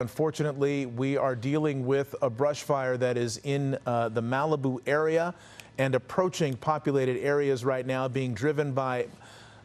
Unfortunately, we are dealing with a brush fire that is in the Malibu area and approaching populated areas right now, being driven by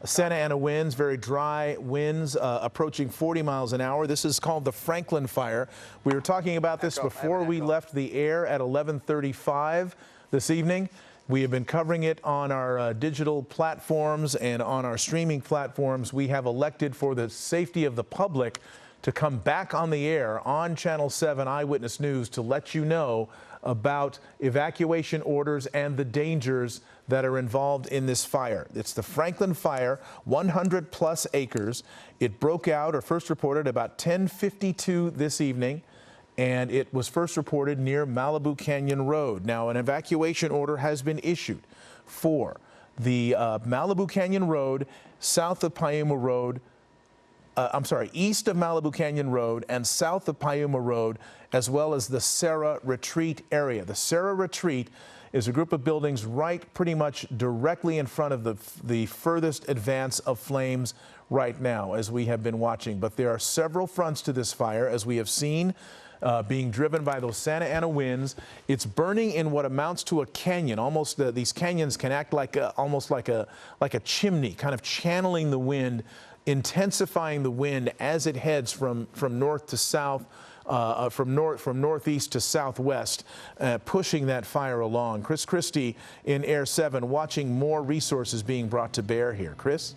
Santa Ana winds, very dry winds approaching 40 miles an hour. This is called the Franklin Fire. We were talking about this before we left the air at 11:35 this evening. We have been covering it on our digital platforms and on our streaming platforms. We have elected, for the safety of the public, to come back on the air on Channel 7 Eyewitness News to let you know about evacuation orders and the dangers that are involved in this fire. It's the Franklin Fire, 100 plus acres. It broke out, or first reported, about 10:52 this evening, and it was first reported near Malibu Canyon Road. Now, an evacuation order has been issued for the Malibu Canyon Road, south of Piuma Road, east of Malibu Canyon Road and south of Piuma Road, as well as the Serra Retreat area. The Serra Retreat is a group of buildings right pretty much directly in front of the furthest advance of flames right now, as we have been watching. But there are several fronts to this fire, as we have seen, being driven by those Santa Ana winds. It's burning in what amounts to a canyon. Almost these canyons can act like almost like a chimney, kind of channeling the wind, intensifying the wind as it heads from north to south, from northeast to southwest, pushing that fire along. Chris Christie in Air 7, watching more resources being brought to bear here. Chris?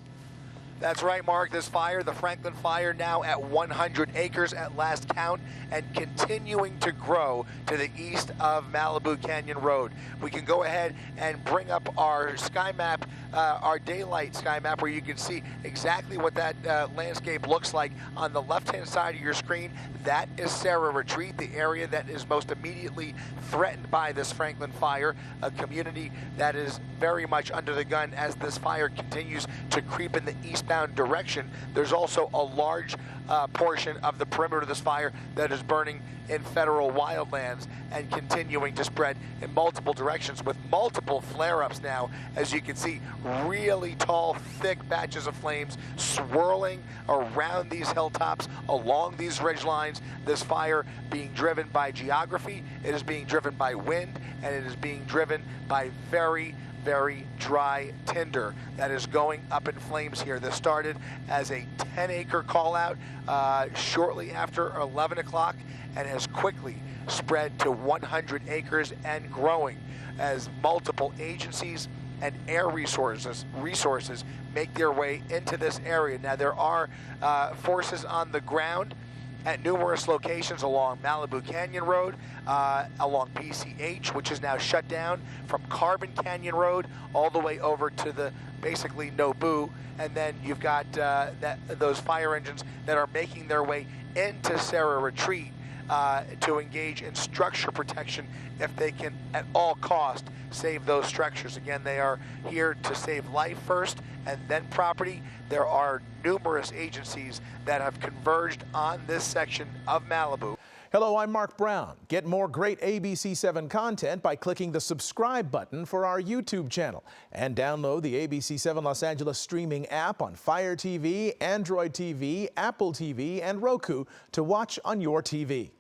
That's right, Mark. This fire, the Franklin Fire, now at 100 acres at last count and continuing to grow to the east of Malibu Canyon Road. We can go ahead and bring up our sky map, our daylight sky map, where you can see exactly what that landscape looks like. On the left-hand side of your screen, that is Serra Retreat, the area that is most immediately threatened by this Franklin Fire, a community that is very much under the gun as this fire continues to creep in the eastbound direction. There's also a large portion of the perimeter of this fire that is burning in federal wildlands and continuing to spread in multiple directions, with multiple flare-ups now. As you can see, really tall, thick batches of flames swirling around these hilltops, along these ridge lines. This fire being driven by geography, it is being driven by wind, and it is being driven by very dry tinder that is going up in flames here. This started as a 10-acre call out shortly after 11 o'clock and has quickly spread to 100 acres and growing as multiple agencies and air resources make their way into this area. Now, there are forces on the ground at numerous locations along Malibu Canyon Road, along PCH, which is now shut down, from Carbon Canyon Road all the way over to the basically Nobu, and then you've got those fire engines that are making their way into Serra Retreat to engage in structure protection if they can at all cost save those structures. Again, they are here to save life first and then property. There are numerous agencies that have converged on this section of Malibu. Hello, I'm Mark Brown. Get more great ABC7 content by clicking the subscribe button for our YouTube channel, and download the ABC7 Los Angeles streaming app on Fire TV, Android TV, Apple TV, and Roku to watch on your TV.